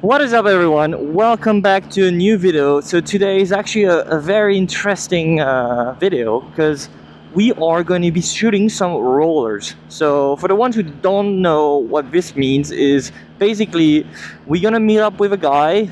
What is up, everyone? Welcome back to a new video. So today is actually a very interesting video because we are going to be shooting some rollers. So for the ones who don't know what this means, is basically we're gonna meet up with a guy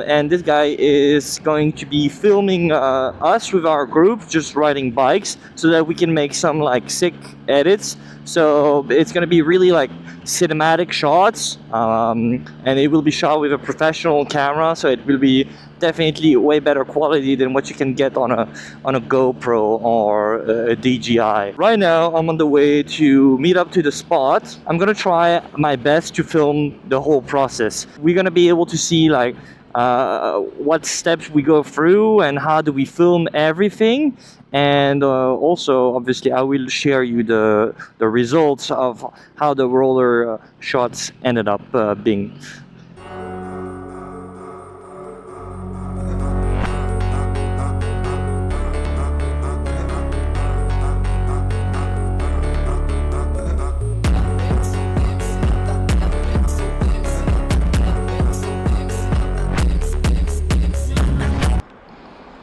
and this guy is going to be filming us with our group just riding bikes so that we can make some like sick edits. So it's gonna be really like cinematic shots, and it will be shot with a professional camera, so it will be definitely way better quality than what you can get on a GoPro or a DJI. Right now I'm on the way to meet up to the spot. I'm gonna try my best to film the whole process. We're gonna be able to see like what steps we go through and how do we film everything, and also obviously I will share you the results of how the roller shots ended up being.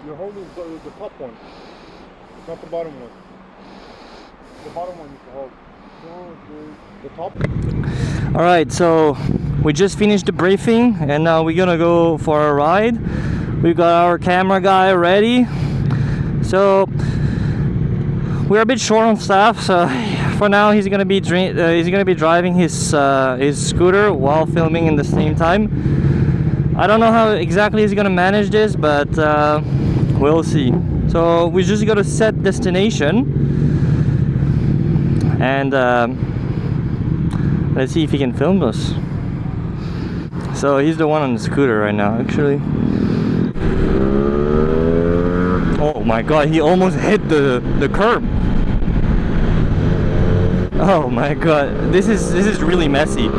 You're holding the top one, not the bottom one. The bottom one you can hold. The top. All right, so we just finished the briefing and now we're gonna go for a ride. We got our camera guy ready, so we're a bit short on staff, so for now he's gonna be driving his scooter while filming in the same time. I don't know how exactly he's gonna manage this, but we'll see. So we just got to set destination and let's see if he can film us. So he's the one on the scooter right now, actually. Oh my god, he almost hit the curb. Oh my god, this is really messy.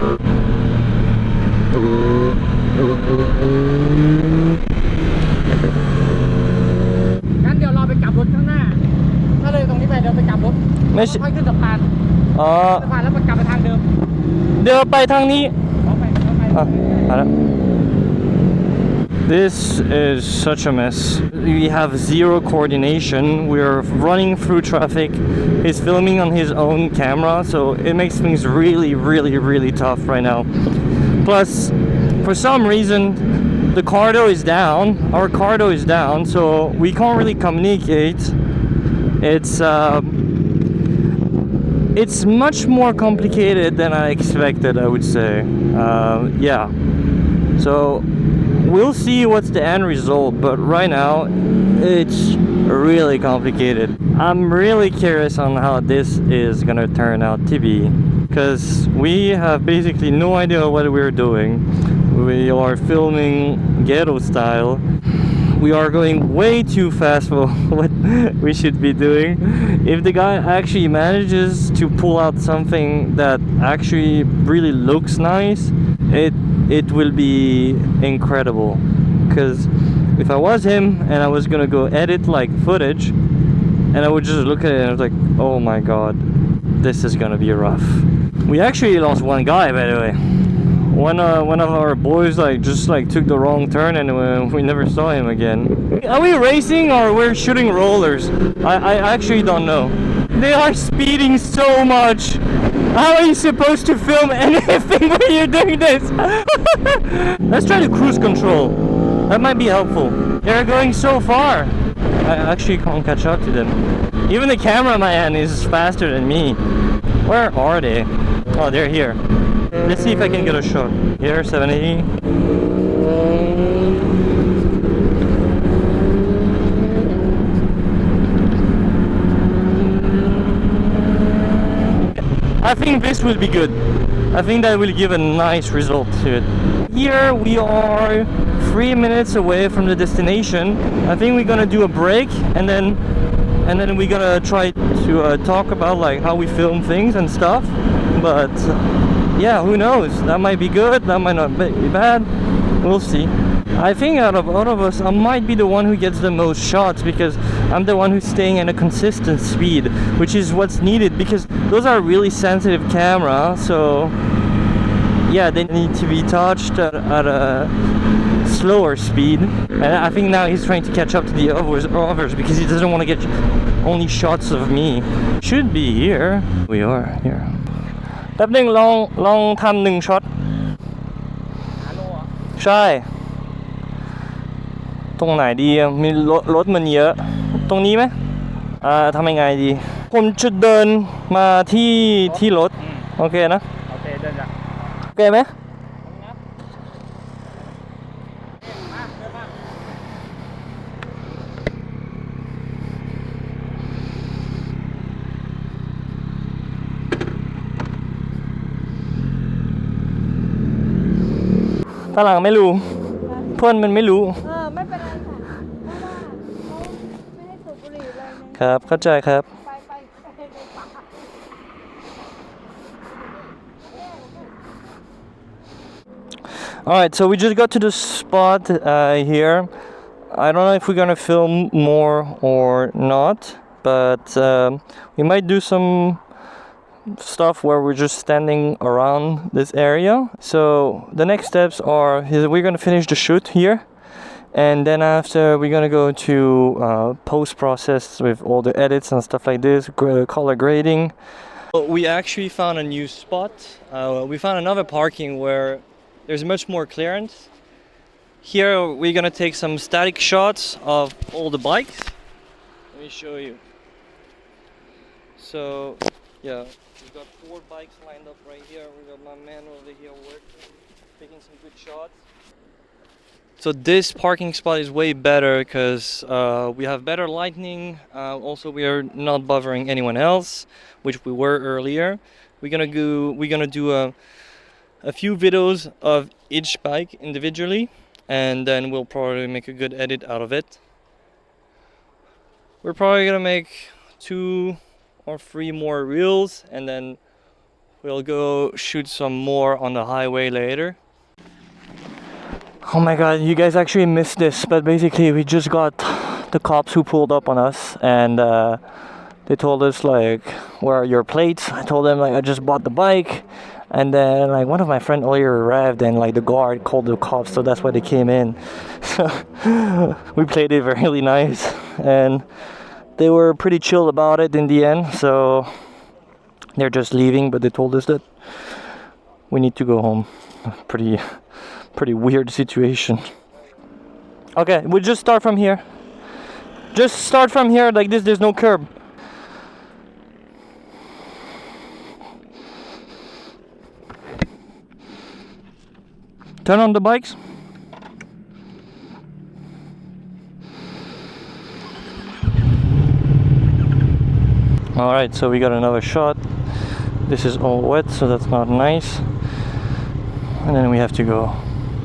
This is such a mess. We have zero coordination. We're running through traffic. He's filming on his own camera, so it makes things really tough right now. Plus, for some reason, the car door is down. Our car door is down, so we can't really communicate. It's much more complicated than I expected, I would say. Yeah. So we'll see what's the end result, but right now it's really complicated. I'm really curious on how this is gonna turn out to be, because we have basically no idea what we're doing. We are filming ghetto style. We are going way too fast for what we should be doing. If the guy actually manages to pull out something that actually really looks nice, it will be incredible. Because if I was him and I was gonna go edit like footage, and I would just look at it and I was like, oh my god, this is gonna be rough. We actually lost one guy, by the way. One of our boys just took the wrong turn and we never saw him again. Are we racing or we're shooting rollers? I actually don't know. They are speeding so much. How are you supposed to film anything when you're doing this? Let's try the cruise control. That might be helpful. They're going so far. I actually can't catch up to them. Even the cameraman is faster than me. Where are they? Oh, they're here. Let's see if I can get a shot. Here, 70. I think this will be good. I think that will give a nice result to it. Here we are 3 minutes away from the destination. I think we're gonna do a break and then we're gonna try to talk about like how we film things and stuff. But yeah, who knows? That might be good, that might not be bad. We'll see. I think out of all of us, I might be the one who gets the most shots because I'm the one who's staying at a consistent speed, which is what's needed because those are really sensitive cameras. So yeah, they need to be touched at a slower speed. And I think now he's trying to catch up to the others because he doesn't want to get only shots of me. Should be here. We are here. แป๊บนึงลองทำ1ช็อตใช่ตรงไหนดีมีรถมันเยอะตรงนี้ไหมทำยังไงดีผมจะเดินมาที่รถโอเคนะโอเคเดินจ้ะโอเคไหมตาหลังไม่รู้เพื่อนมันไม่รู้ไม่เป็นไรค่ะเพราะว่าเขาไม่ให้สูบบุหรี่เลยครับเข้าใจครับไปในป่า Alright, so we just got to the spot here. I don't know if we're gonna film more or not, but we might do some stuff where we're just standing around this area. So the next steps are we're gonna finish the shoot here, and then after we're gonna go to post-process with all the edits and stuff like this, color grading. We actually found a new spot. We found another parking where there's much more clearance. Here we're gonna take some static shots of all the bikes. Let me show you. So yeah, we've got 4 bikes lined up right here. We got my man over here working, taking some good shots. So this parking spot is way better because we have better lighting. Also, we are not bothering anyone else, which we were earlier. We're gonna do a few videos of each bike individually, and then we'll probably make a good edit out of it. We're probably gonna make 2 or 3 more reels, and then we'll go shoot some more on the highway later. Oh my god, you guys actually missed this, but basically we just got the cops who pulled up on us, and they told us like, where are your plates? I told them like I just bought the bike, and then like one of my friends earlier arrived, and like the guard called the cops, so that's why they came in. So we played it really nice, and they were pretty chill about it in the end, so they're just leaving, but they told us that we need to go home. Pretty weird situation. Okay, we'll just start from here. Just start from here like this, there's no curb. Turn on the bikes. Alright, so we got another shot. This is all wet, so that's not nice. And then we have to go.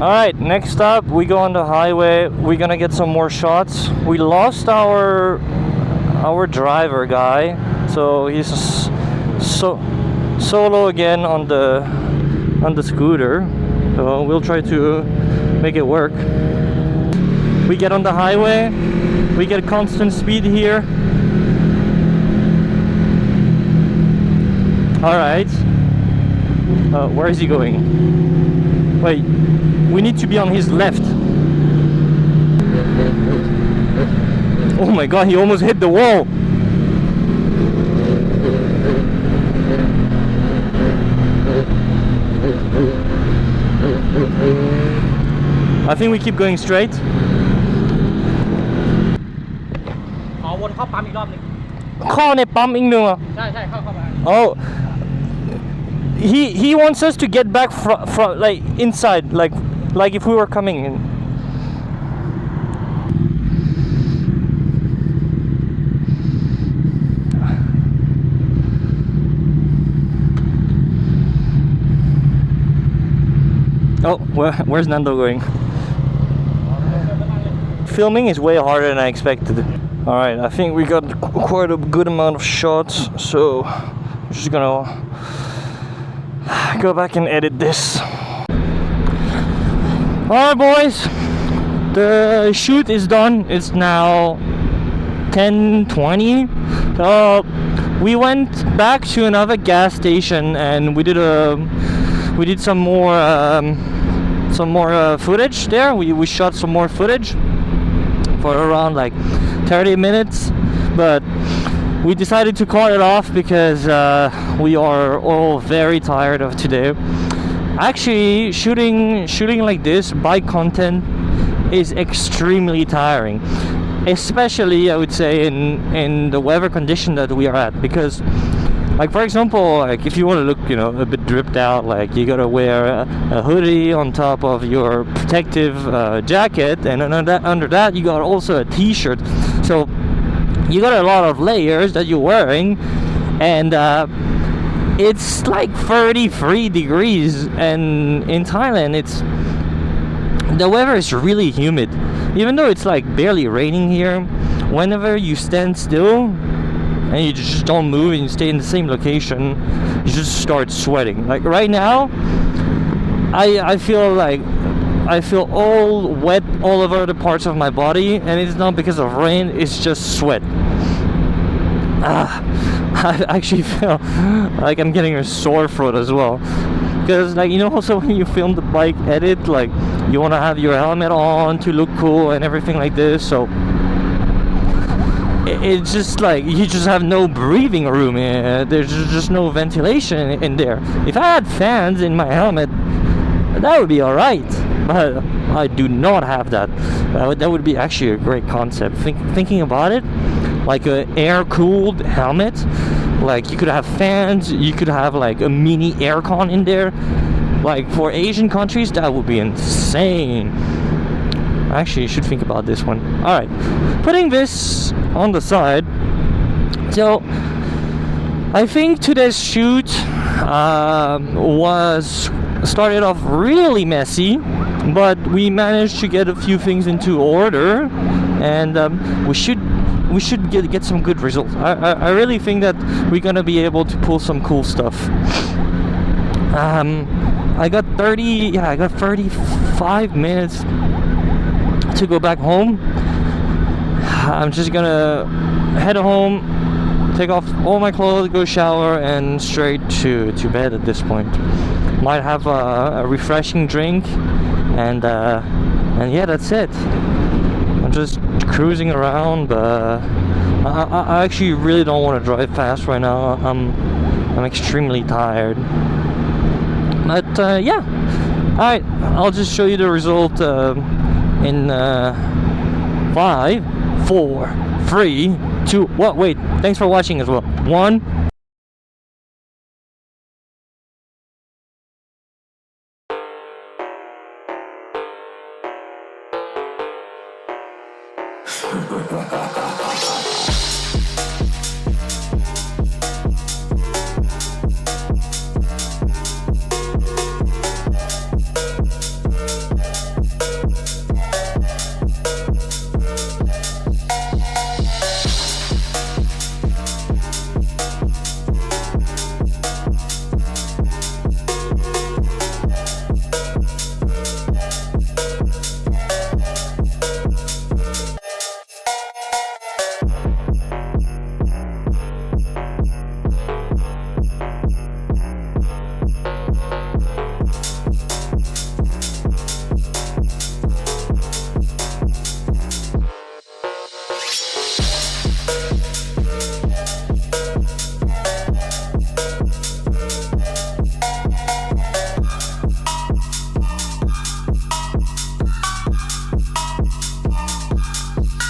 Alright, next up we go on the highway. We're gonna get some more shots. We lost our driver guy, so he's solo again on the scooter. So we'll try to make it work. We get on the highway. We get constant speed here. Alright. Where is he going? Wait, we need to be on his left. Oh my god, he almost hit the wall. I think we keep going straight. Oh, he wants us to get back from like inside, like if we were coming in. Oh, where's Nando going? Filming is way harder than I expected. Alright, I think we got quite a good amount of shots, so I'm just gonna go back and edit this. Alright boys, the shoot is done. It's now 10:20. We went back to another gas station and we did a we did some more footage there. We shot some more footage for around like 30 minutes, but we decided to call it off because we are all very tired of today. Actually, shooting like this, bike content, is extremely tiring, especially I would say in the weather condition that we are at, because like for example, like if you want to look, you know, a bit dripped out, like you gotta wear a hoodie on top of your protective jacket, and under that you got also a t-shirt, so you got a lot of layers that you're wearing, and it's like 33 degrees, and in Thailand the weather is really humid. Even though it's like barely raining here, whenever you stand still and you just don't move and you stay in the same location, you just start sweating. Like right now, I feel all wet all over the parts of my body, and it's not because of rain, it's just sweat. I actually feel like I'm getting a sore throat as well, because like, you know, also when you film the bike edit, like you want to have your helmet on to look cool and everything like this, so it's just like you just have no breathing room. There's just no ventilation in there. If I had fans in my helmet, that would be alright, but I do not have that. That would be actually a great concept. Thinking about it, like a air-cooled helmet, like you could have fans, you could have like a mini aircon in there. Like for Asian countries, that would be insane. Actually, you should think about this one. Alright, putting this on the side, so I think today's shoot was started off really messy, but we managed to get a few things into order, and we should get some good results. I really think that we're gonna be able to pull some cool stuff. I got 35 minutes to go back home. I'm just gonna head home, take off all my clothes, go shower, and straight to bed at this point. Might have a refreshing drink, and yeah, that's it. I'm just cruising around, but I actually really don't want to drive fast right now. I'm extremely tired. But yeah, alright, I'll just show you the result in 5, 4, 3, 2. What? Wait, thanks for watching as well. 1.